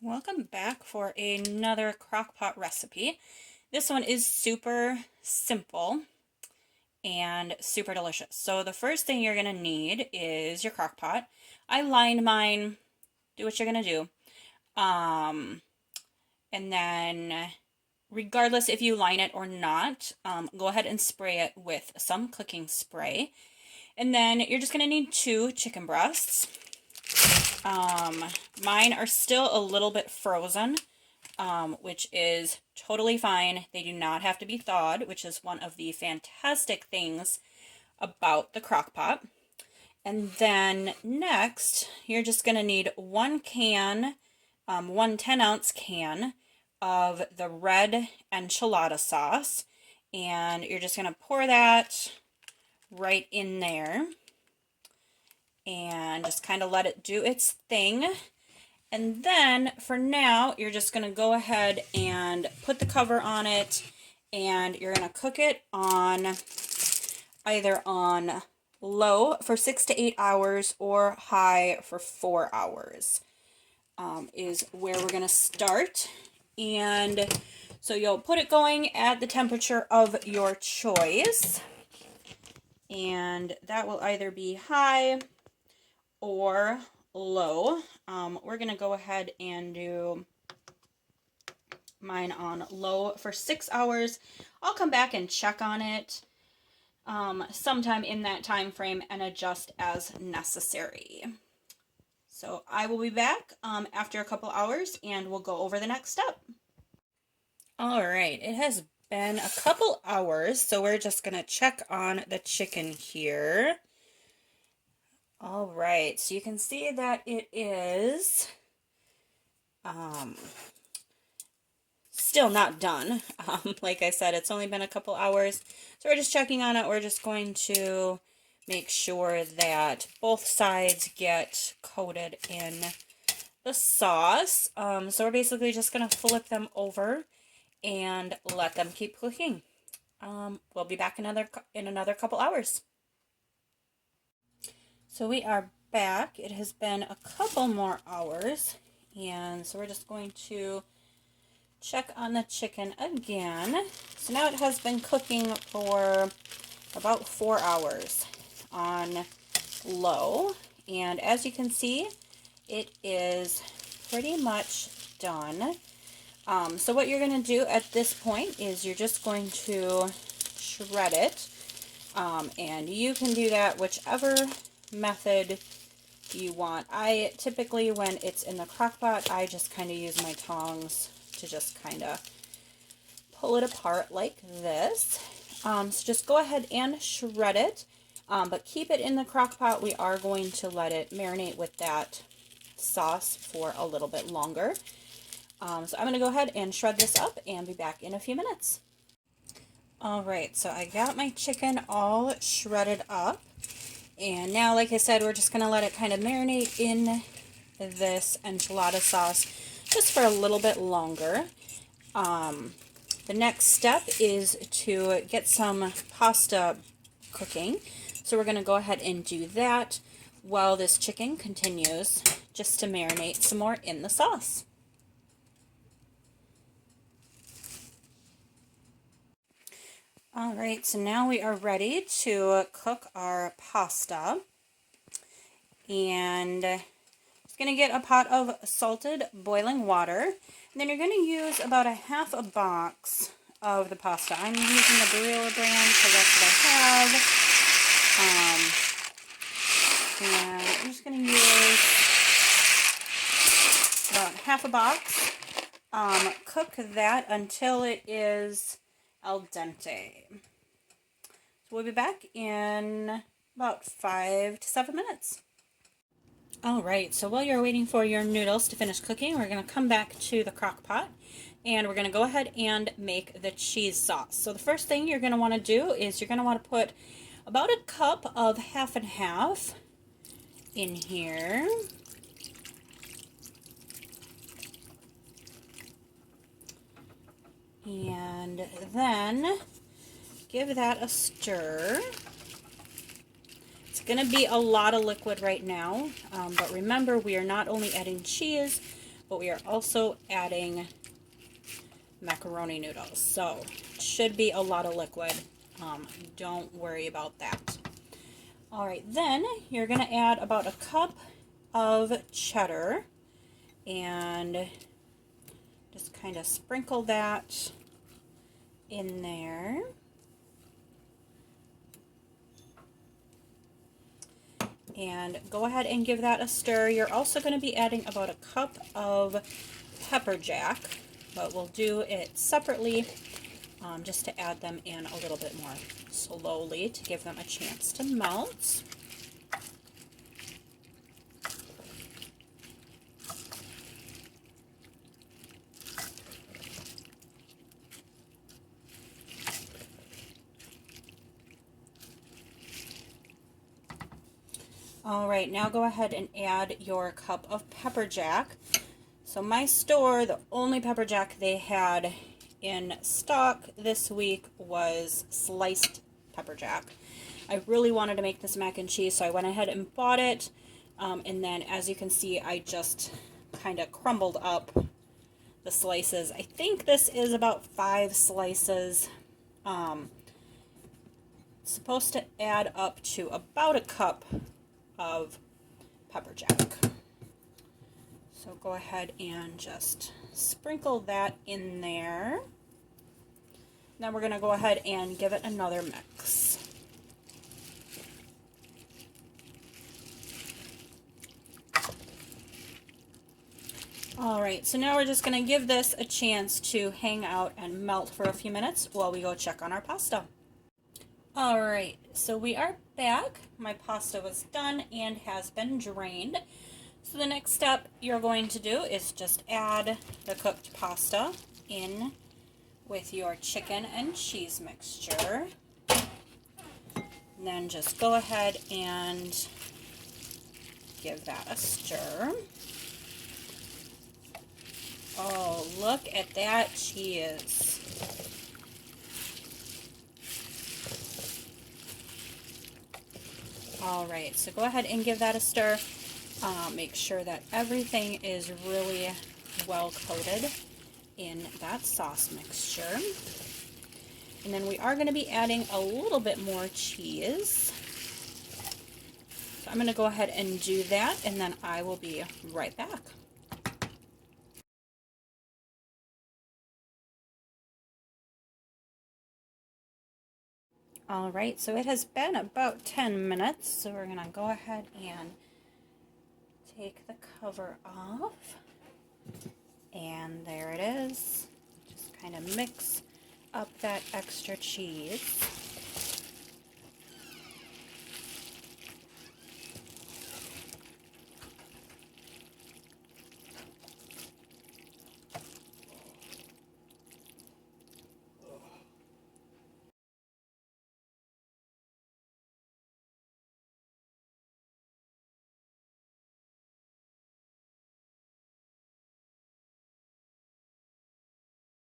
Welcome back for another crock pot recipe. This one is super simple and super delicious. So the first thing you're going to need is your crock pot. I lined mine. Do what you're going to do. And then regardless if you line it or not, go ahead and spray it with some cooking spray. And then you're just going to need 2 chicken breasts. Mine are still a little bit frozen, which is totally fine. They do not have to be thawed, which is one of the fantastic things about the crock pot. And then next, you're just going to need 1 can, 1 10-ounce can of the red enchilada sauce. And you're just going to pour that right in there and just kind of let it do its thing. And then for now, you're just going to go ahead and put the cover on it, and you're going to cook it on either on low for 6 to 8 hours or high for 4 hours is where we're going to start. And so you'll put it going at the temperature of your choice, and that will either be high or low. We're going to go ahead and do mine on low for 6 hours. I'll come back and check on it sometime in that time frame and adjust as necessary. So I will be back after a couple hours and we'll go over the next step. All right, it has been a couple hours, so we're just going to check on the chicken here. All right, so you can see that it is still not done. Like I said, it's only been a couple hours, so we're just checking on it. We're just going to make sure that both sides get coated in the sauce. So we're basically just going to flip them over and let them keep cooking. We'll be back in another couple hours. So we are back. It has been a couple more hours, and so we're just going to check on the chicken again. So now it has been cooking for about 4 hours on low, and as you can see, it is pretty much done. So what you're going to do at this point is you're just going to shred it, and you can do that whichever method you want. I typically, when it's in the crock pot, I just kind of use my tongs to just kind of pull it apart like this. So just go ahead and shred it, but keep it in the crock pot. We are going to let it marinate with that sauce for a little bit longer. So I'm going to go ahead and shred this up and be back in a few minutes. Alright, so I got my chicken all shredded up. And now, like I said, we're just going to let it kind of marinate in this enchilada sauce just for a little bit longer. The next step is to get some pasta cooking. So we're going to go ahead and do that while this chicken continues just to marinate some more in the sauce. Alright, so now we are ready to cook our pasta, and just going to get a pot of salted boiling water, and then you're going to use about a half a box of the pasta. I'm using the Barilla brand because that's what I have, and I'm just going to use about half a box. Cook that until it is al dente. So we'll be back in about 5 to 7 minutes. Alright, so while you're waiting for your noodles to finish cooking, we're going to come back to the crock pot and we're going to go ahead and make the cheese sauce. So the first thing you're going to want to do is you're going to want to put about a cup of half and half in here. And then give that a stir. It's going to be a lot of liquid right now, but remember, we are not only adding cheese, but we are also adding macaroni noodles. So it should be a lot of liquid. Don't worry about that. All right, then you're going to add about a cup of cheddar and just kind of sprinkle that in there. And go ahead and give that a stir. You're also going to be adding about a cup of pepper jack, but we'll do it separately just to add them in a little bit more slowly to give them a chance to melt. All right, now go ahead and add your cup of pepper jack. So my store, the only pepper jack they had in stock this week was sliced pepper jack. I really wanted to make this mac and cheese, so I went ahead and bought it. And then, as you can see, I just kind of crumbled up the slices. I think this is about 5 slices. It's supposed to add up to about a cup of pepper jack. So go ahead and just sprinkle that in there. Now we're going to go ahead and give it another mix. Alright, so now we're just going to give this a chance to hang out and melt for a few minutes while we go check on our pasta. Alright, so we are back. My pasta was done and has been drained. So the next step you're going to do is just add the cooked pasta in with your chicken and cheese mixture. And then just go ahead and give that a stir. Oh, look at that cheese. Alright, so go ahead and give that a stir. Make sure that everything is really well coated in that sauce mixture. And then we are going to be adding a little bit more cheese. So I'm going to go ahead and do that, and then I will be right back. Alright, so it has been about 10 minutes, so we're going to go ahead and take the cover off. And there it is. Just kind of mix up that extra cheese.